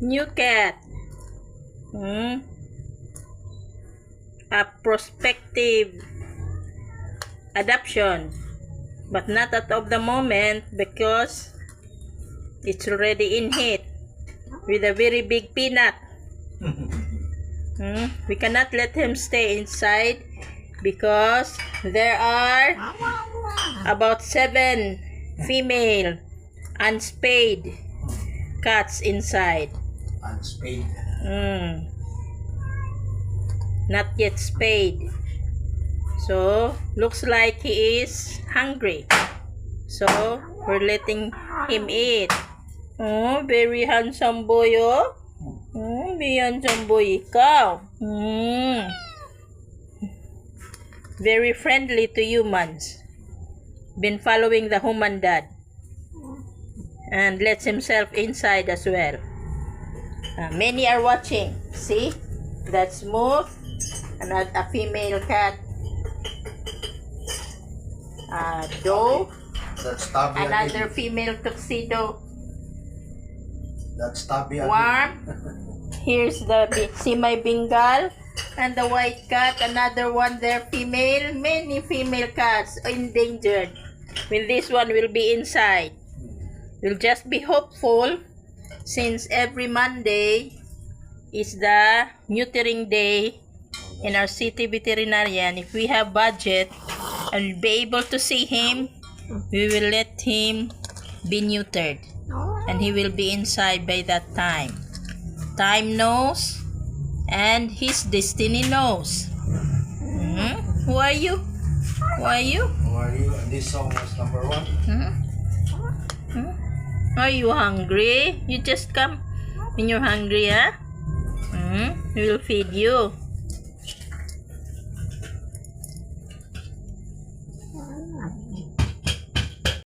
New cat. A prospective adoption, but not at of the moment because it's already in heat with a very big peanut. We cannot let him stay inside because there are about 7 female unspayed cats inside. Unspayed. Not yet spayed. So, looks like he is hungry. So, we're letting him eat. Oh, very handsome boy, oh. Very handsome boy ikaw. Very friendly to humans. Been following the human dad. And lets himself inside as well. Many are watching. See? That's Smooth. A female cat. Doe. That's Tabby. Another female tuxedo. That's Tabby. Warm. Here's the semi-Bengal. And the white cat. Another one there, female. Many female cats endangered. Well, this one will be inside. We'll just be hopeful since every Monday is the neutering day in our city veterinarian. If we have budget and be able to see him, we will let him be neutered and he will be inside by that time. Time knows and his destiny knows. Who are you? Who are you? Who are you? This song was number 1. Are you hungry? You just come when you're hungry, huh? We will feed you.